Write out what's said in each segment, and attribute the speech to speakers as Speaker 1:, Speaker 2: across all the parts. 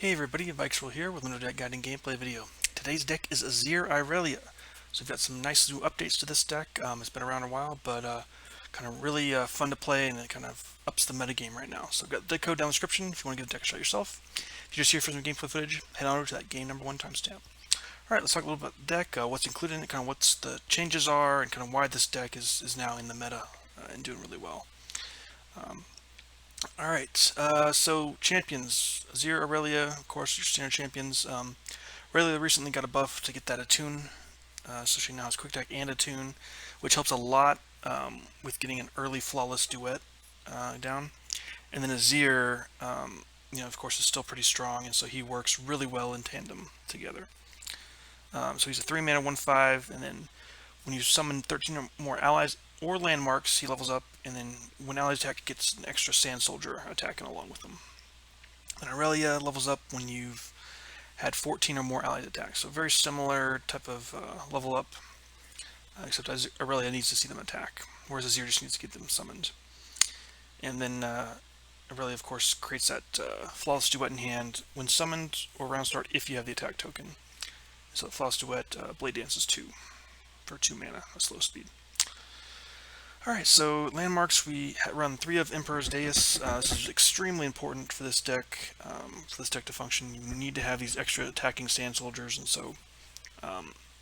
Speaker 1: Hey everybody, Vikesroll here with another deck guiding gameplay video. Today's deck is Azir Irelia. So we've got some nice new updates to this deck. It's been around a while, but kind of really fun to play, and it kind of ups the metagame right now. So I've got the deck code down in the description if you want to give the deck a shot yourself. If you're just here for some gameplay footage, head on over to that game number 1 timestamp. Alright, let's talk a little about the deck, what's included in it, kind of what the changes are, and kind of why this deck is now in the meta and doing really well. Alright, so champions. Azir, Irelia, of course, your standard champions. Irelia recently got a buff to get that Attune, so she now has Quick Attack and Attune, which helps a lot with getting an early Flawless Duet down. And then Azir, of course, is still pretty strong, and so he works really well in tandem together. So he's a 3-mana 1/5, and then when you summon 13 or more allies or landmarks, he levels up, and then when allies attack, gets an extra Sand Soldier attacking along with them. And Irelia levels up when you've had 14 or more allies attack. So very similar type of level up, except Irelia needs to see them attack, whereas Azir just needs to get them summoned. And then Irelia, of course, creates that Flawless Duet in hand when summoned or round start if you have the attack token. So Flawless Duet, Blade Dance is 2 for 2 mana, a slow speed. Alright, so landmarks, we run 3 of Emperor's Dais. This is extremely important for this deck. For this deck to function, you need to have these extra attacking Sand Soldiers, and so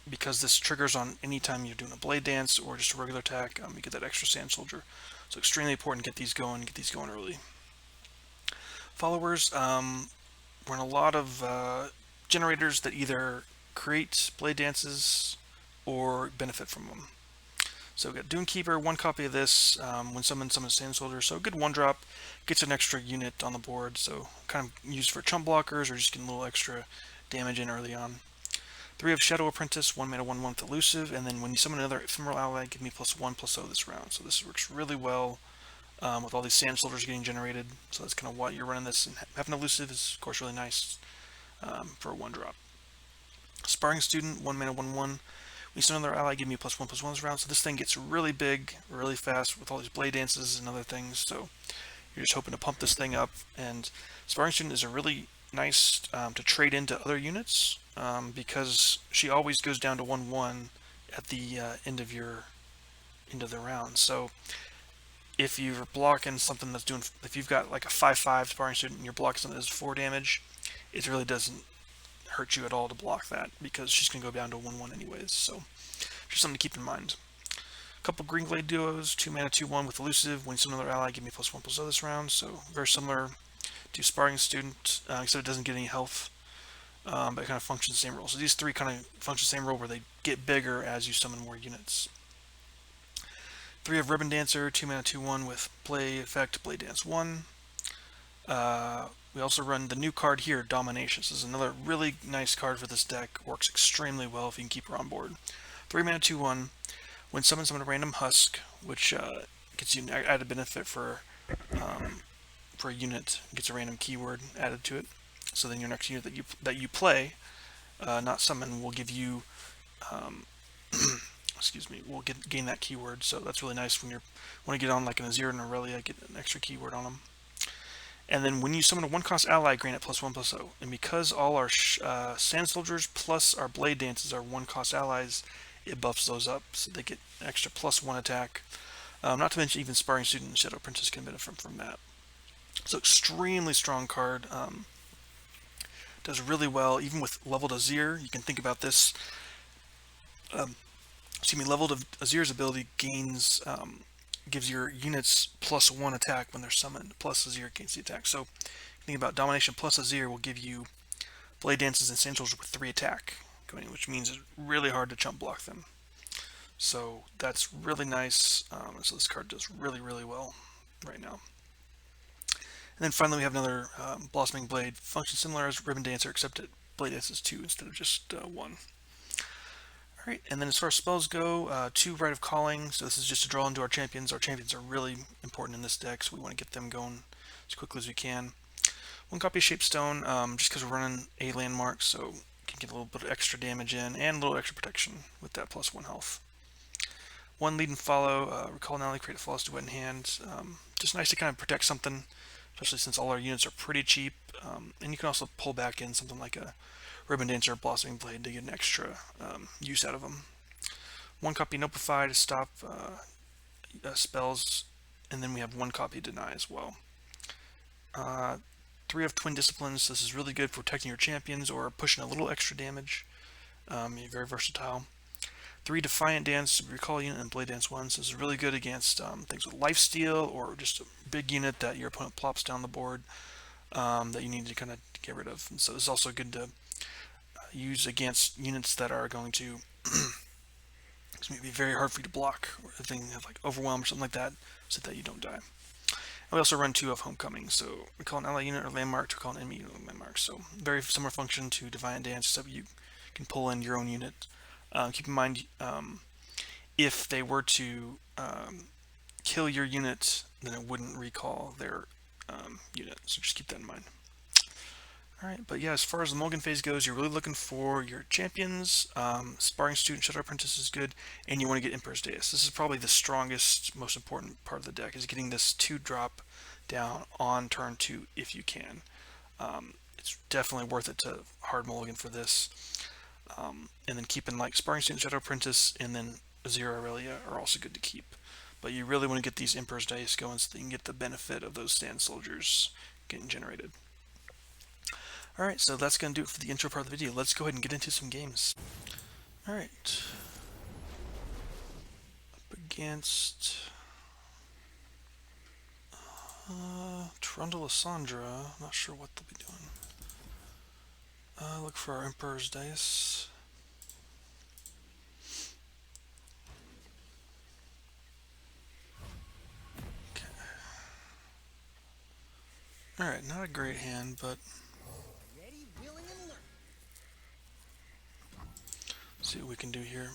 Speaker 1: because this triggers on any time you're doing a Blade Dance or just a regular attack, you get that extra Sand Soldier. So extremely important to get these going early. Followers, run a lot of generators that either create Blade Dances or benefit from them. So we've got Dunekeeper, 1 copy of this, when summoned, summon Sand Soldier. So a good 1-drop, gets an extra unit on the board, so kind of used for chump blockers or just getting a little extra damage in early on. 3 of Shadow Apprentice, 1 mana 1/1 with elusive, and then when you summon another ephemeral ally, give me +1/+0 this round. So this works really well with all these Sand Soldiers getting generated. So that's kind of why you're running this, and having elusive is of course really nice for a 1-drop. Sparring Student, 1 mana 1/1. When you summon another ally, give me +1/+1 this round. So this thing gets really big, really fast with all these Blade Dances and other things. So you're just hoping to pump this thing up. And Sparring Student is a really nice to trade into other units because she always goes down to 1/1 at the end of the round. So if you're blocking something that's doing, if you've got like a 5/5 Sparring Student and you're blocking something that does 4 damage, it really doesn't hurt you at all to block that because she's going to go down to 1/1 anyways. So just something to keep in mind. A couple Green Glade duos, 2 mana 2/1 with elusive. When you summon another ally, give me +1/+0 this round. So very similar to Sparring Student, except it doesn't get any health, but it kind of functions the same role. So these 3 kind of function the same role where they get bigger as you summon more units. 3 of Ribbon Dancer, 2 mana 2/1 with play effect Blade Dance 1. We also run the new card here, Domination. This is another really nice card for this deck. Works extremely well if you can keep her on board. 3 mana 2/1. When summoned, summon a random husk, which gets you an added benefit for a unit. Gets a random keyword added to it. So then your next unit that you play, not summon, will give you excuse me, will gain that keyword. So that's really nice when you want to get on like an Azir and Irelia, get an extra keyword on them. And then when you summon a 1-cost ally, grant it +1/+0. And because all our Sand Soldiers plus our Blade Dances are 1-cost allies, it buffs those up. So they get an extra +1 attack. Not to mention even Sparring Student and Shadow Apprentice can benefit from that. So extremely strong card. Does really well. Even with leveled Azir, you can think about this. Leveled Azir's ability gives your units +1 attack when they're summoned, plus Azir gains the attack. So think about Domination plus Azir will give you Blade Dances and Sand Soldiers with 3 attack, which means it's really hard to chump block them. So that's really nice. So this card does really, really well right now. And then finally we have another Blossoming Blade. Functions similar as Ribbon Dancer, except it Blade Dances 2 instead of just 1. Alright, and then as far as spells go, 2 Rite of Calling. So this is just to draw into our champions. Our champions are really important in this deck, so we want to get them going as quickly as we can. 1 copy of Shapestone, just because we're running a landmark, so we can get a little bit of extra damage in and a little extra protection with that +1 health. 1 Lead and Follow, Recall an ally, create a Flawless Duet in hand. Just nice to kind of protect something especially since all our units are pretty cheap. And you can also pull back in something like a Ribbon Dancer or Blossoming Blade to get an extra use out of them. 1 copy Notify to stop spells, and then we have 1 copy Deny as well. 3 of Twin Disciplines. This is really good for protecting your champions or pushing a little extra damage. You're very versatile. 3 Defiant Dance, Recall Unit, and Blade Dance 1. So this is really good against things with lifesteal or just a big unit that your opponent plops down the board that you need to kind of get rid of. And so this is also good to use against units that are going to it's going to be very hard for you to block, or a thing like Overwhelm or something like that, so that you don't die. And we also run 2 of Homecoming, so we call an ally unit or landmark to call an enemy unit or landmark. So very similar function to Defiant Dance, so you can pull in your own unit. Keep in mind, if they were to kill your unit, then it wouldn't recall their unit, so just keep that in mind. Alright, but yeah, as far as the Mulligan phase goes, you're really looking for your champions. Sparring Student, Shadow Apprentice is good, and you want to get Emperor's Dais. This is probably the strongest, most important part of the deck, is getting this 2-drop down on turn 2 if you can. It's definitely worth it to hard mulligan for this. And then keeping like Sparring Student, Shadow Apprentice, and then Azir, Irelia are also good to keep. But you really want to get these Emperor's Dais going so that you can get the benefit of those stand soldiers getting generated. Alright, so that's going to do it for the intro part of the video. Let's go ahead and get into some games. Alright. Up against Trundle Lysandra. Not sure what they'll be doing. Look for our Emperor's Dais. Okay. Alright, not a great hand, but see what we can do here.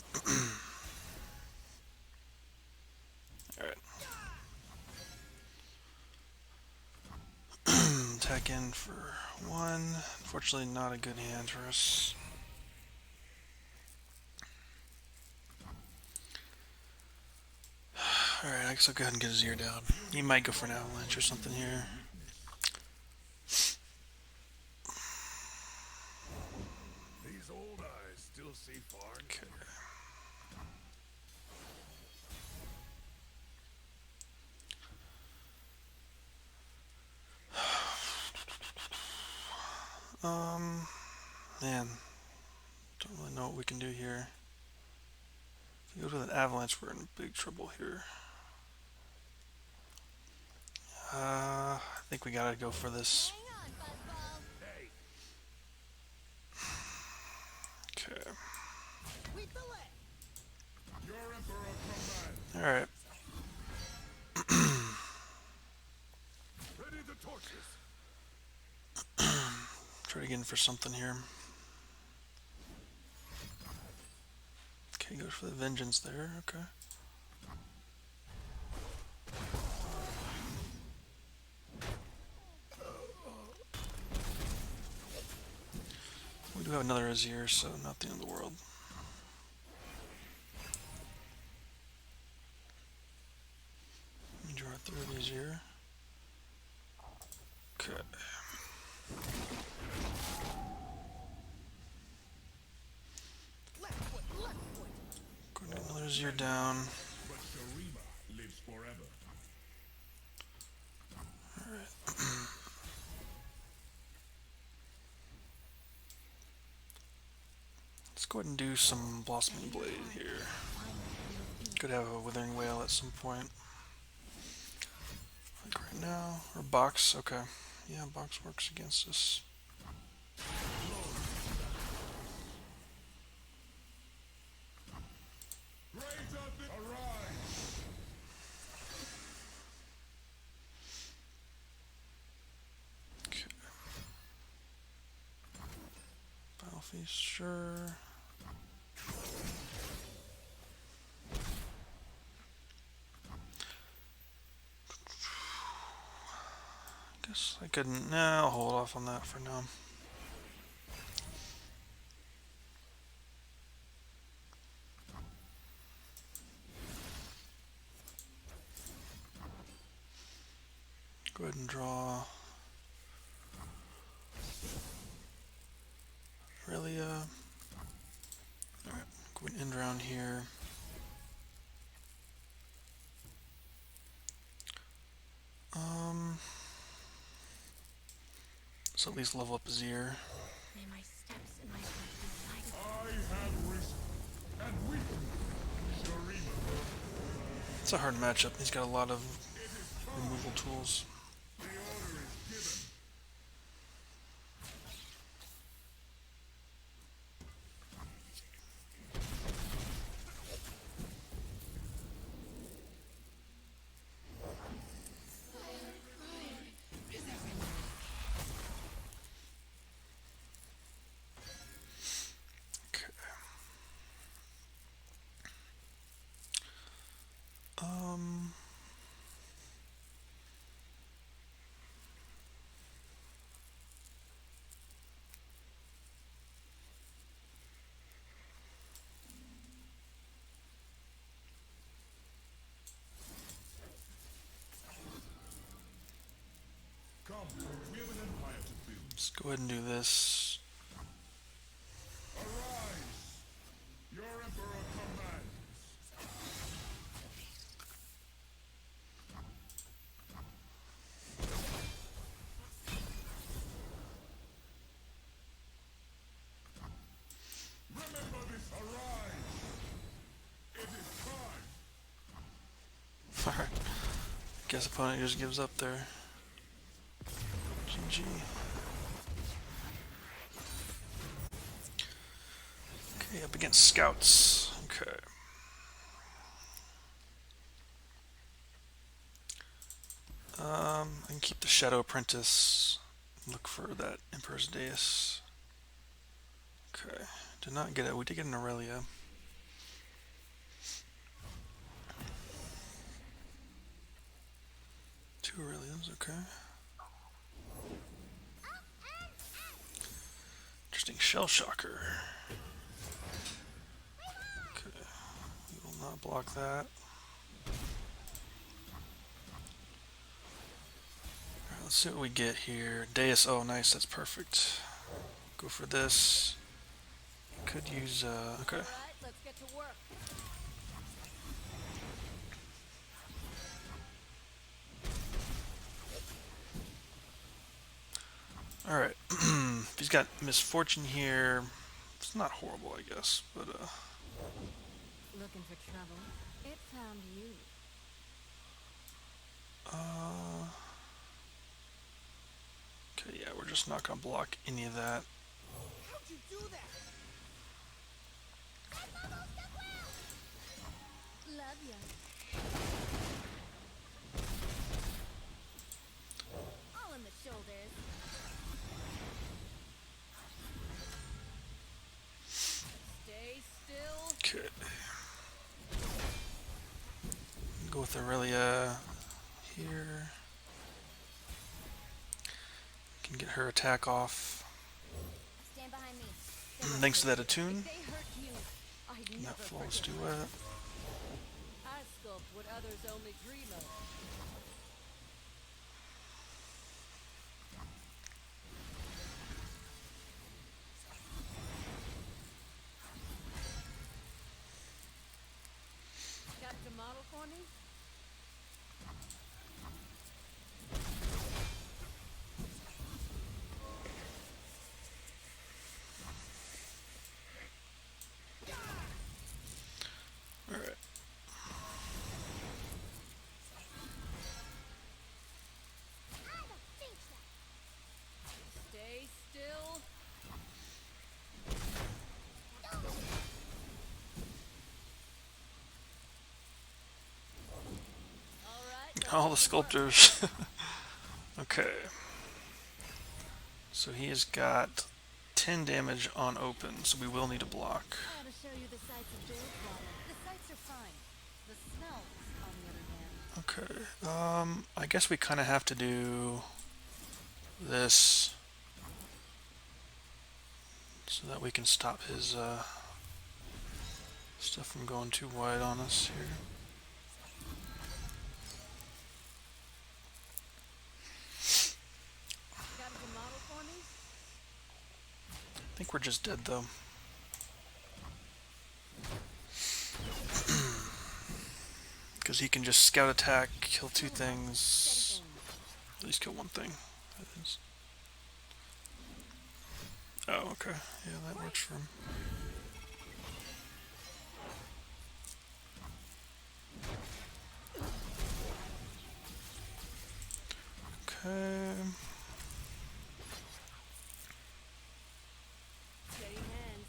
Speaker 1: Alright. Attack in for 1. Unfortunately, not a good hand for us. Alright, I guess I'll go ahead and get Azir down. He might go for an avalanche or something here.
Speaker 2: These old eyes still see far.
Speaker 1: Okay. Man, don't really know what we can do here. If we go to an avalanche, we're in big trouble here. I think we gotta go for this. Okay. Alright. Try again for something here. Okay, go for the vengeance there, okay. We do have another Azir, so not the end of the world. Let me draw 3 of these here. Okay. Go get another Azir down.
Speaker 2: But Shurima lives forever.
Speaker 1: Alright. Let's go ahead and do some Blossoming Blade here. Could have a Withering Wail at some point. Like right now. Or Box, okay. Yeah, Box works against us. Okay. Battlefield, sure. Guess I couldn't. No, I'll hold off on that for now. Go ahead and draw Irelia. Alright, go and end around here. So at least level up Azir.
Speaker 3: May my steps and my feet be light.
Speaker 2: I have risen and weakened Shurima.
Speaker 1: It's a hard matchup. He's got a lot of
Speaker 2: It is time.
Speaker 1: removal tools.
Speaker 2: The order is given.
Speaker 1: Okay.
Speaker 2: Come, we have an empire to build.
Speaker 1: Let's go ahead and do this.
Speaker 2: Arise! Your emperor commands. Remember this, arise! It is time.
Speaker 1: Alright. Guess opponent just gives up there. GG. Okay, up against scouts. Okay. I can keep the Shadow Apprentice. Look for that Emperor's Dais. Okay. Did not get it. We did get an Irelia. Two Aurelians, okay. Interesting Shell Shocker. Okay, we will not block that. Alright, let's see what we get here. Dais, oh nice, that's perfect. Go for this. Could use, okay.
Speaker 3: Alright, let's get to work.
Speaker 1: Alright, if he's got Misfortune here, it's not horrible, I guess, but,
Speaker 3: Looking for trouble? It found you.
Speaker 1: okay, yeah, we're just not gonna block any of that.
Speaker 3: How'd you do that? Love ya. All in the shoulders. Stay still.
Speaker 1: Okay. Go with Irelia here. Can get her attack off.
Speaker 3: Stand behind me.
Speaker 1: Thanks to that Attune.
Speaker 3: If they hurt you, I'd
Speaker 1: And
Speaker 3: never
Speaker 1: that flawless
Speaker 3: forget.
Speaker 1: duet.
Speaker 3: I sculpt what others only dream of. Got the model for me?
Speaker 1: Alright.
Speaker 3: Stay still. Alright.
Speaker 1: All the sculptors. Okay. So he has got 10 damage on open, so we will need to block.
Speaker 3: I ought to show you the sights of Bilgewater. The sights are fine. The smells, on the other hand.
Speaker 1: Okay. I guess we kind of have to do this so that we can stop his stuff from going too wide on us here. I think we're just dead though. Because he can just scout attack, kill two things, at least kill one thing. That is. Oh, okay. Yeah, that works for him. Okay.
Speaker 3: Steady hands.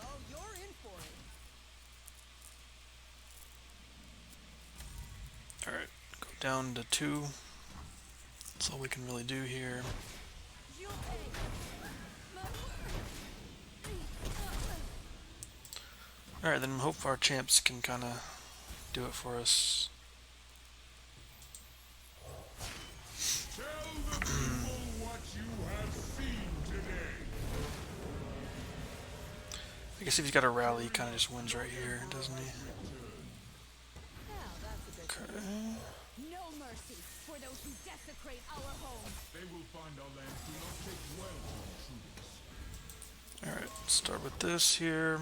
Speaker 3: Oh, you're in for it.
Speaker 1: Alright, go down to 2. That's all we can really do here.
Speaker 3: You'll pay. My word.
Speaker 1: Alright, then hope our champs can kind of do it for us.
Speaker 2: Tell the people what you have seen today.
Speaker 1: I guess if he's got a rally, he kind of just wins right here, doesn't he?
Speaker 3: Now that's a bit.
Speaker 1: Okay.
Speaker 3: No mercy for those who desecrate our home.
Speaker 2: They will find our lands do not take well to intruders.
Speaker 1: Alright, start with this here.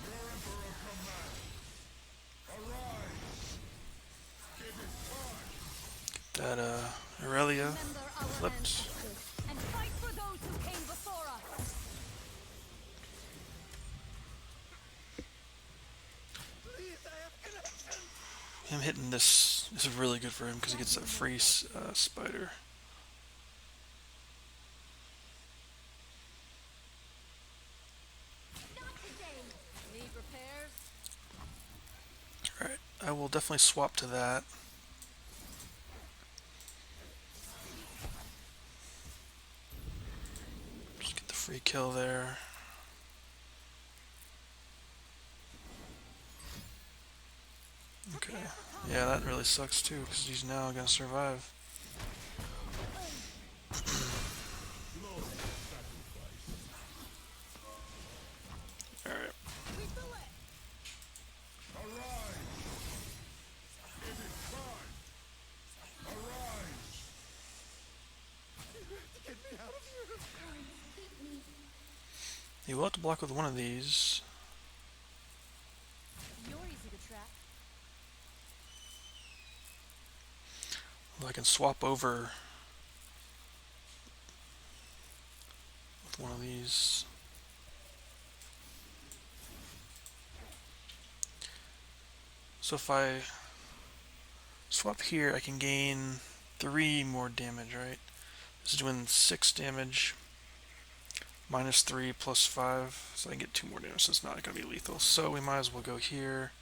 Speaker 2: Your emperor commands. Arise. It is time.
Speaker 1: That Irelia
Speaker 3: Remember our
Speaker 1: flipped.
Speaker 3: ancestors and fight for those who came before us.
Speaker 1: Him hitting this is really good for him because he gets that free spider.
Speaker 3: Not today. Need repairs?
Speaker 1: Alright, I will definitely swap to that. Just get the free kill there. Okay. Yeah, that really sucks too because he's now gonna survive. Alright.
Speaker 2: Arise. It is time. Arise. Get me out of here.
Speaker 1: You will have to block with one of these.
Speaker 3: You're easy to track.
Speaker 1: I can swap over with one of these. So if I swap here, I can gain 3 more damage, right? This is doing 6 damage. Minus 3 plus 5, so I can get 2 more damage, so it's not going to be lethal. So we might as well go here.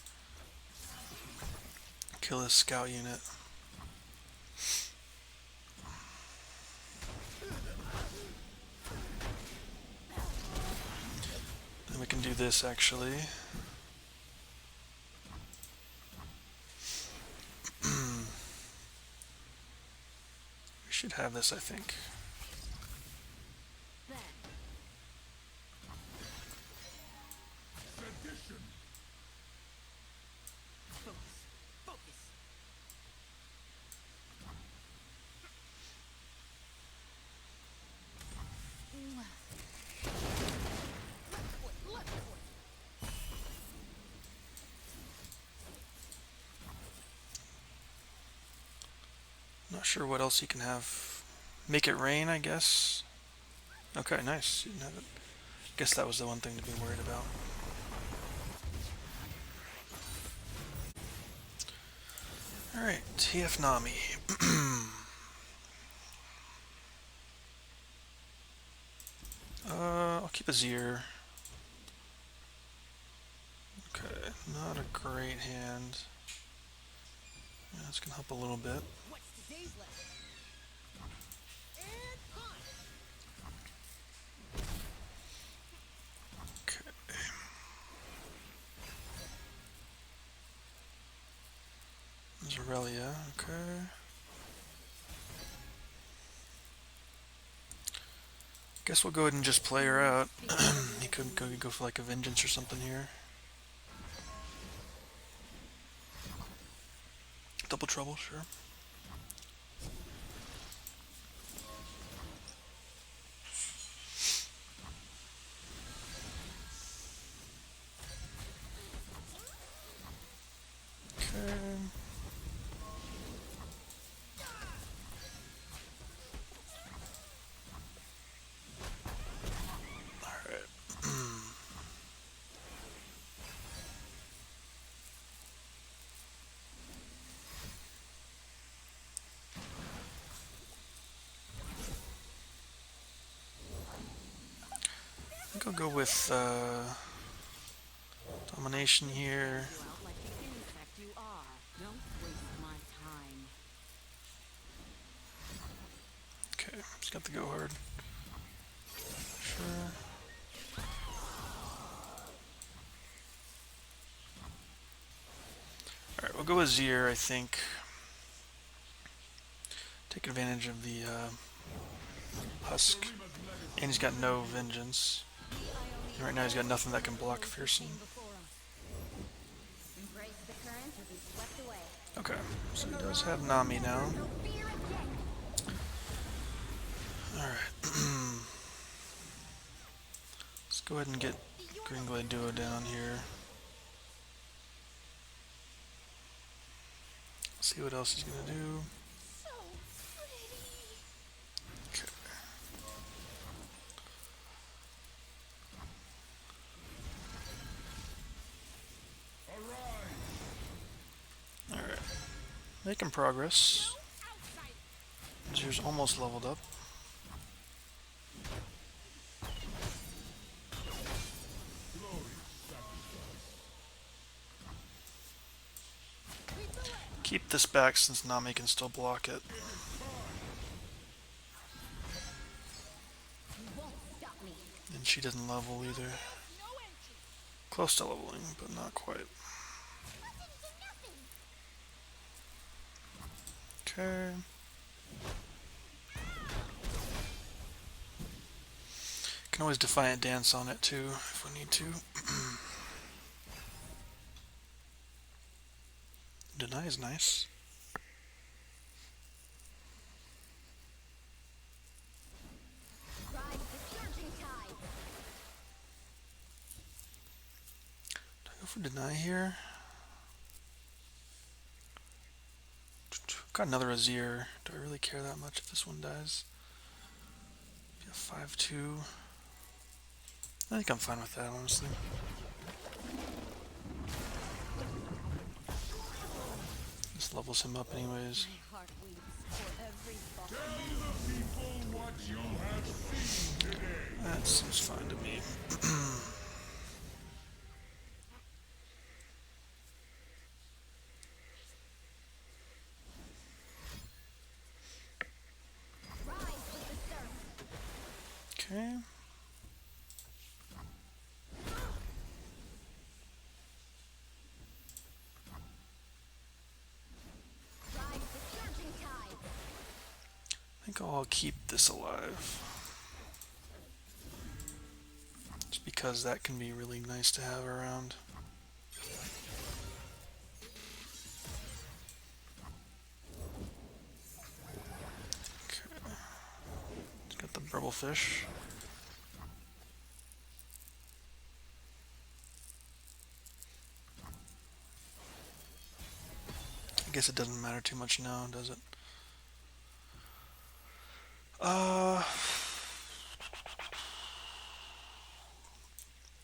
Speaker 1: Kill this scout unit. Then we can do this actually. We should have this, I think.
Speaker 3: Then.
Speaker 2: Sedition.
Speaker 3: Focus. Focus. Left foot.
Speaker 1: Not sure what else he can have. Make it rain, I guess. Okay, nice. You didn't have it. Guess that was the one thing to be worried about. Alright, TF Nami. I'll keep Azir. Okay, not a great hand. Yeah, this can help a little bit.
Speaker 3: What's today's lesson? And hunt.
Speaker 1: Okay. There's Irelia, okay. Guess we'll go ahead and just play her out. He could go for like a vengeance or something here. Double trouble, sure. Okay. I think I'll go with Domination here.
Speaker 3: You out like the insect you are. Don't waste my time.
Speaker 1: Okay, just got to go hard. Sure. Alright, we'll go with Azir, I think. Take advantage of the Husk. And he's got no Vengeance. And right now he's got nothing that can block Fearsome.
Speaker 3: Embrace the current or be swept away.
Speaker 1: Okay, so he does have Nami now.
Speaker 3: No fear again.
Speaker 1: Alright. Let's go ahead and get Greenglade Duo down here. See what else he's gonna do.
Speaker 3: So pretty.
Speaker 1: Okay. Alright. Making progress. Azir's almost leveled up. Keep this back since Nami can still block it.
Speaker 3: You won't stop me.
Speaker 1: And she doesn't level either. Close to leveling, but not quite. Okay. Can always Defiant Dance on it too, if we need to. Deny is nice.
Speaker 3: Ride the surging tide.
Speaker 1: Do I go for Deny here? Got another Azir. Do I really care that much if this one dies? Be a 5-2. I think I'm fine with that, honestly. This levels him up anyways.
Speaker 3: My heart weeps for every fall.
Speaker 2: Tell the people what you have seen today.
Speaker 1: That seems fine to me.
Speaker 3: Rise with the surf.
Speaker 1: Okay.
Speaker 3: Ride the surging tide.
Speaker 1: I think I'll keep this alive. Just because that can be really nice to have around. Okay. It's got the Burblefish. I guess it doesn't matter too much now, does it?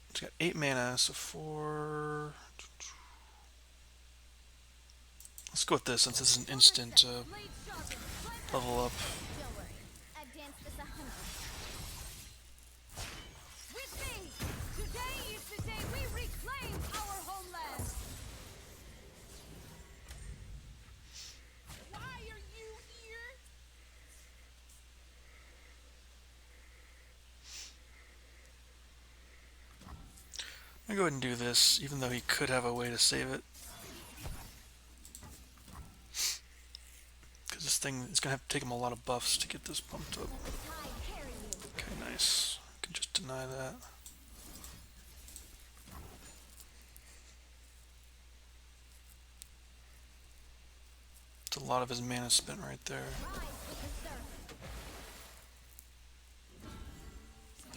Speaker 1: It's got 8 mana, so 4. Let's go with this since it's an instant
Speaker 3: Blade sharpened.
Speaker 1: level up.
Speaker 3: Don't worry. I've danced this 100 times. With me! Today is the day we reclaim our homeland! Why are you here?
Speaker 1: I'm gonna go ahead and do this, even though he could have a way to save it. Because this thing is gonna have to take him a lot of buffs to get this pumped up.
Speaker 3: Let the tide carry you.
Speaker 1: Okay, nice. I can just deny that. Just a lot of his mana spent right there.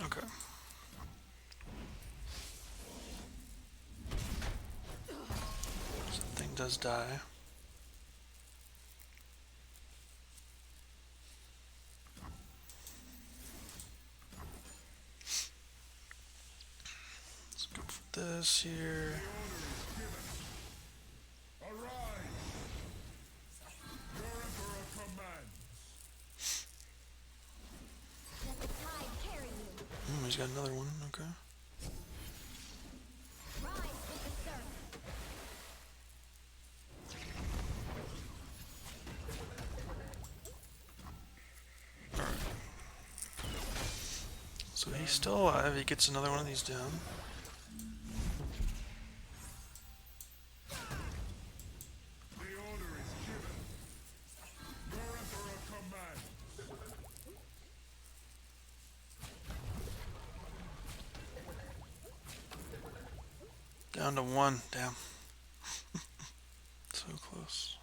Speaker 1: Okay. So the thing does die. Let's go for this here. He's got another one. Okay. Alright. So he's still alive. He gets another one of these down. Down to one. Damn. So close.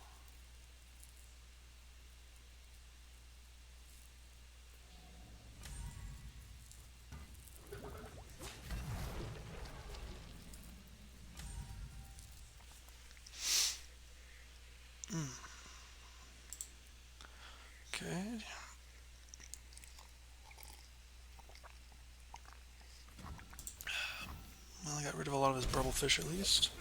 Speaker 1: Okay. Well, I got rid of a lot of his bubblefish at least.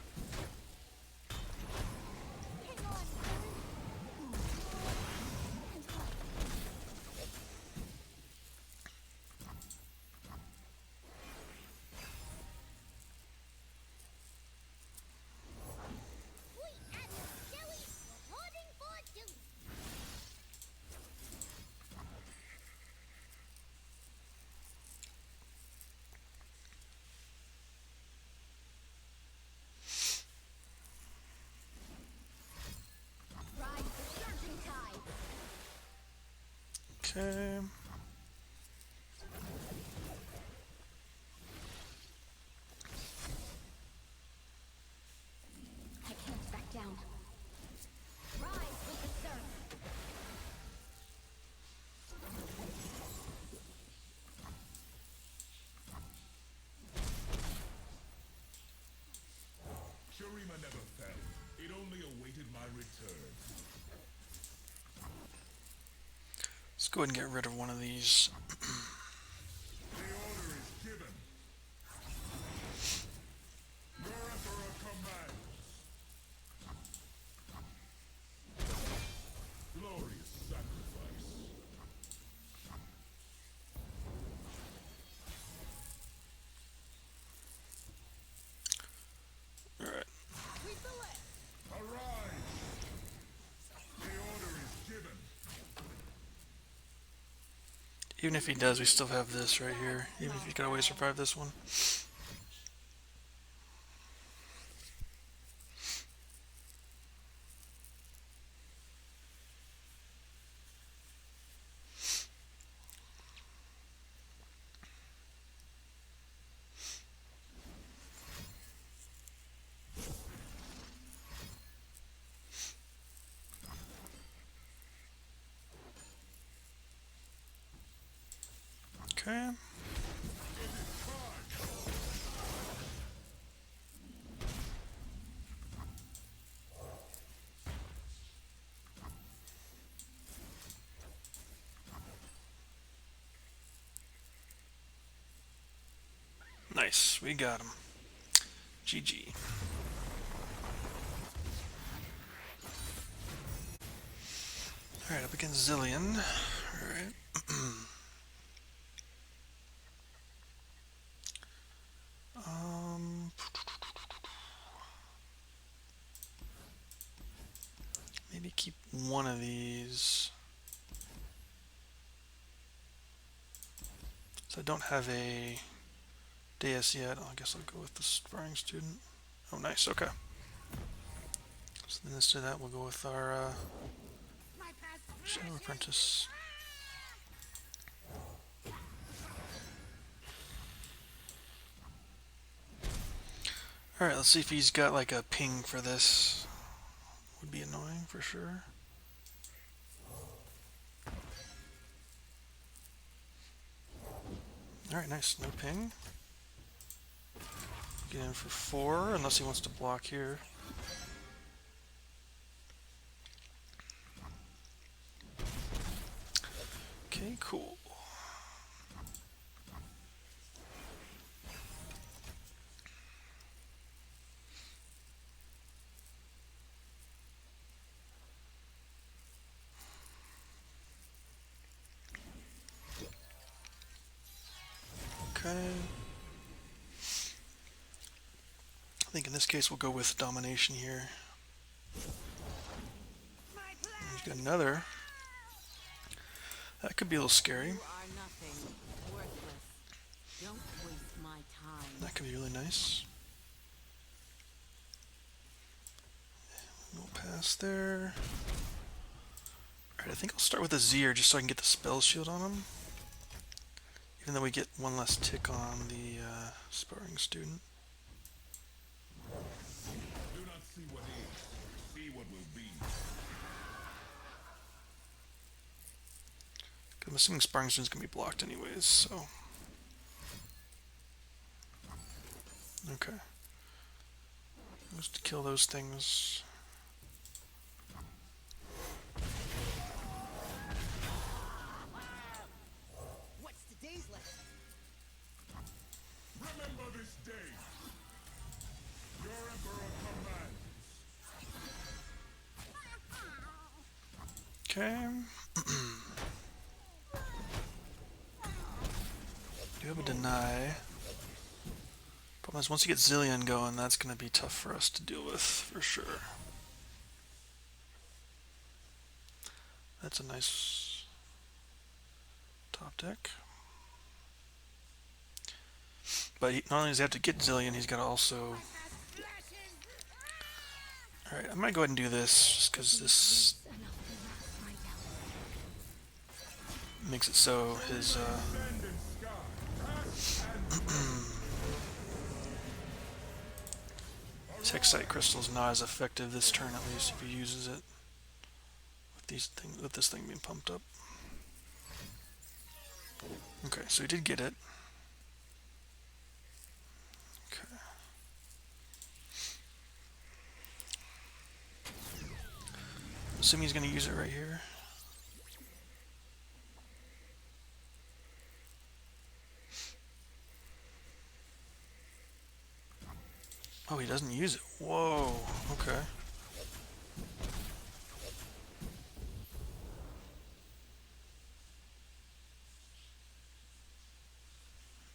Speaker 1: Okay.
Speaker 3: I can't back down. Rise with the surf.
Speaker 2: Shurima never fell. It only awaited my return.
Speaker 1: Let's go ahead and get rid of one of these.
Speaker 2: The order is given. Your Emperor commands. Glorious sacrifice.
Speaker 1: Alright.
Speaker 2: Arise. The order is given.
Speaker 1: Even if he does, we still have this right here. Even if he could always survive this one. Okay. Nice, we got him. GG. Alright, up against Zillion. Alright. Maybe keep one of these. So I don't have a Dais yet. I guess I'll go with the sparring student. Oh, nice. Okay. So then instead of that, we'll go with our Shadow Apprentice. Alright, let's see if he's got like a ping for this. Would be annoying for sure. Alright, nice. No ping. Get in for 4, unless he wants to block here. Okay, cool. Okay. I think in this case we'll go with Domination here. He's got another. That could be a little scary.
Speaker 4: You are nothing. Worthless. Don't waste my time.
Speaker 1: That could be really nice. No pass there. Alright, I think I'll start with Azir just so I can get the spell shield on him. Even though we get one less tick on the sparring student.
Speaker 2: Do not see what is, see what will be.
Speaker 1: I'm assuming sparring student's gonna be blocked anyways, so. Okay. Just to kill those things.
Speaker 4: What's today's lesson?
Speaker 2: Remember this day. Your emperor commands.
Speaker 1: Okay. Do have a deny. Problem is, once you get Zillion going, that's going to be tough for us to deal with, for sure. That's a nice top deck. But not only does he have to get Zillion, he's got to also... Alright, I might go ahead and do this, just because this makes it so his... his Hexite Crystal is not as effective this turn, at least, if he uses it with this thing being pumped up. Okay, so he did get it. Okay. Assuming he's going to use it right here. Oh, he doesn't use it. Whoa, okay.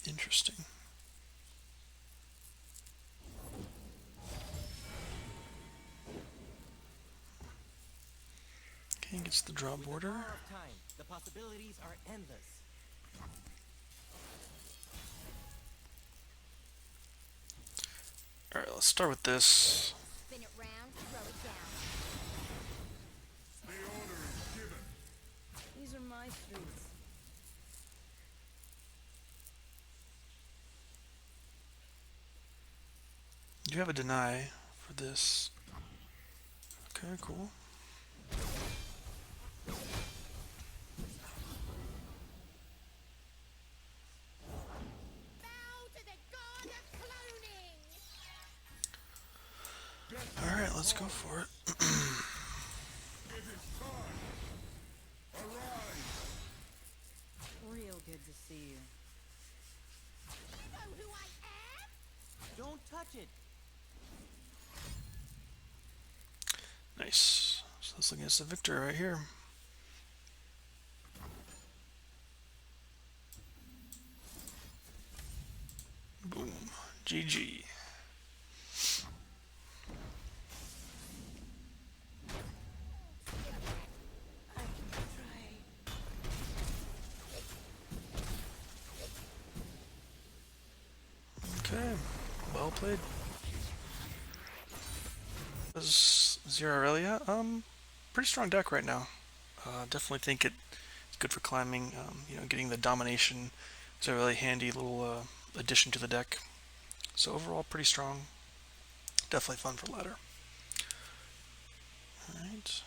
Speaker 1: Interesting. Okay, gets the draw border.
Speaker 4: The possibilities are endless.
Speaker 1: Alright, let's start with this.
Speaker 3: Spin it round, throw it down.
Speaker 2: The order is given.
Speaker 4: These are my streets.
Speaker 1: You have a deny for this. Okay, cool.
Speaker 3: Bow to the god of cloning!
Speaker 1: Alright, let's go for it.
Speaker 2: It is time. Arise.
Speaker 4: Real good to see you.
Speaker 3: Know who I am?
Speaker 4: Don't touch it.
Speaker 1: Nice. So let's look at the victor right here. Boom. GG. Okay. Well played. Was Irelia? Pretty strong deck right now. Definitely think it's good for climbing. You know, getting the domination is a really handy little addition to the deck. So overall, pretty strong. Definitely fun for ladder. All right.